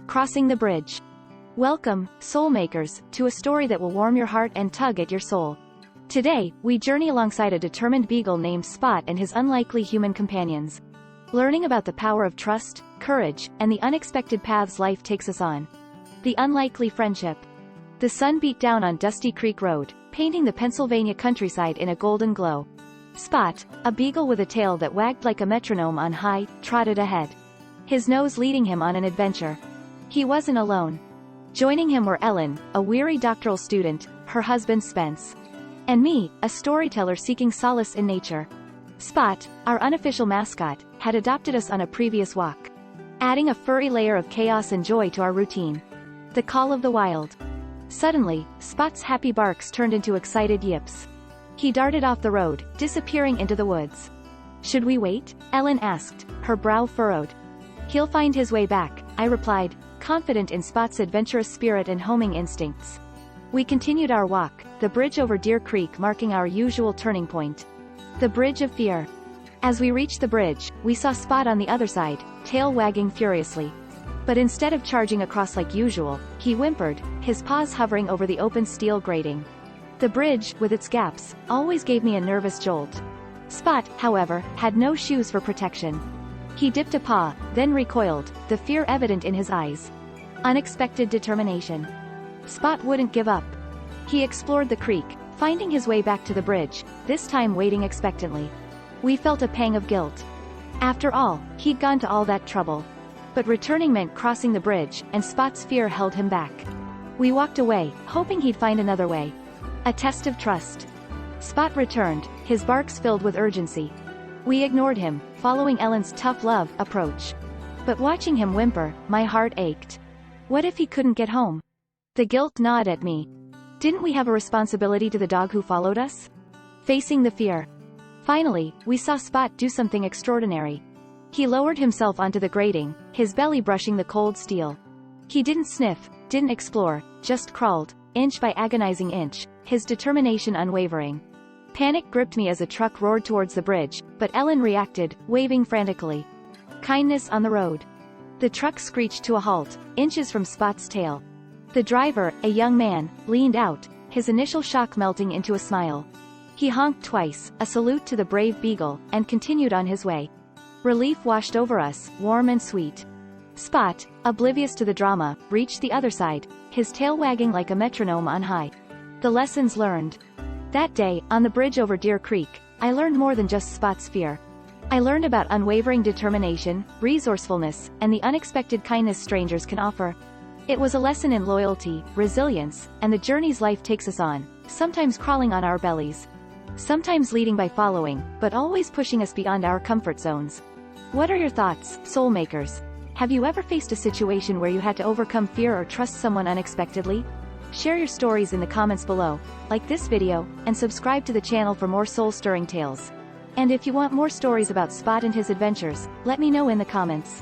Crossing the bridge. Welcome, soul makers, to a story that will warm your heart and tug at your soul. Today, we journey alongside a determined beagle named Spot and his unlikely human companions, learning about the power of trust, courage, and the unexpected paths life takes us on. The unlikely friendship. The sun beat down on Dusty Creek Road, painting the Pennsylvania countryside in a golden glow. Spot, a beagle with a tail that wagged like a metronome on high, trotted ahead, his nose leading him on an adventure. He wasn't alone. Joining him were Ellen, a weary doctoral student, her husband Spence, and me, a storyteller seeking solace in nature. Spot, our unofficial mascot, had adopted us on a previous walk, adding a furry layer of chaos and joy to our routine. The call of the wild. Suddenly, Spot's happy barks turned into excited yips. He darted off the road, disappearing into the woods. Should we wait? Ellen asked, her brow furrowed. He'll find his way back, I replied, confident in Spot's adventurous spirit and homing instincts. We continued our walk, the bridge over Deer Creek marking our usual turning point. The Bridge of Fear. As we reached the bridge, we saw Spot on the other side, tail wagging furiously. But instead of charging across like usual, he whimpered, his paws hovering over the open steel grating. The bridge, with its gaps, always gave me a nervous jolt. Spot, however, had no shoes for protection. He dipped a paw, then recoiled, the fear evident in his eyes. Unexpected determination. Spot wouldn't give up. He explored the creek, finding his way back to the bridge, this time waiting expectantly. We felt a pang of guilt. After all, he'd gone to all that trouble. But returning meant crossing the bridge, and Spot's fear held him back. We walked away, hoping he'd find another way. A test of trust. Spot returned, his barks filled with urgency. We ignored him, following Ellen's tough love approach. But watching him whimper, my heart ached. What if he couldn't get home? The guilt gnawed at me. Didn't we have a responsibility to the dog who followed us? Facing the fear. Finally, we saw Spot do something extraordinary. He lowered himself onto the grating, his belly brushing the cold steel. He didn't sniff, didn't explore, just crawled, inch by agonizing inch, his determination unwavering. Panic gripped me as a truck roared towards the bridge, but Ellen reacted, waving frantically. Kindness on the road. The truck screeched to a halt, inches from Spot's tail. The driver, a young man, leaned out, his initial shock melting into a smile. He honked twice, a salute to the brave beagle, and continued on his way. Relief washed over us, warm and sweet. Spot, oblivious to the drama, reached the other side, his tail wagging like a metronome on high. The lessons learned. That day, on the bridge over Deer Creek, I learned more than just Spot's fear. I learned about unwavering determination, resourcefulness, and the unexpected kindness strangers can offer. It was a lesson in loyalty, resilience, and the journeys life takes us on, sometimes crawling on our bellies, sometimes leading by following, but always pushing us beyond our comfort zones. What are your thoughts, soul makers? Have you ever faced a situation where you had to overcome fear or trust someone unexpectedly? Share your stories in the comments below, like this video, and subscribe to the channel for more soul-stirring tales. And if you want more stories about Spot and his adventures, let me know in the comments.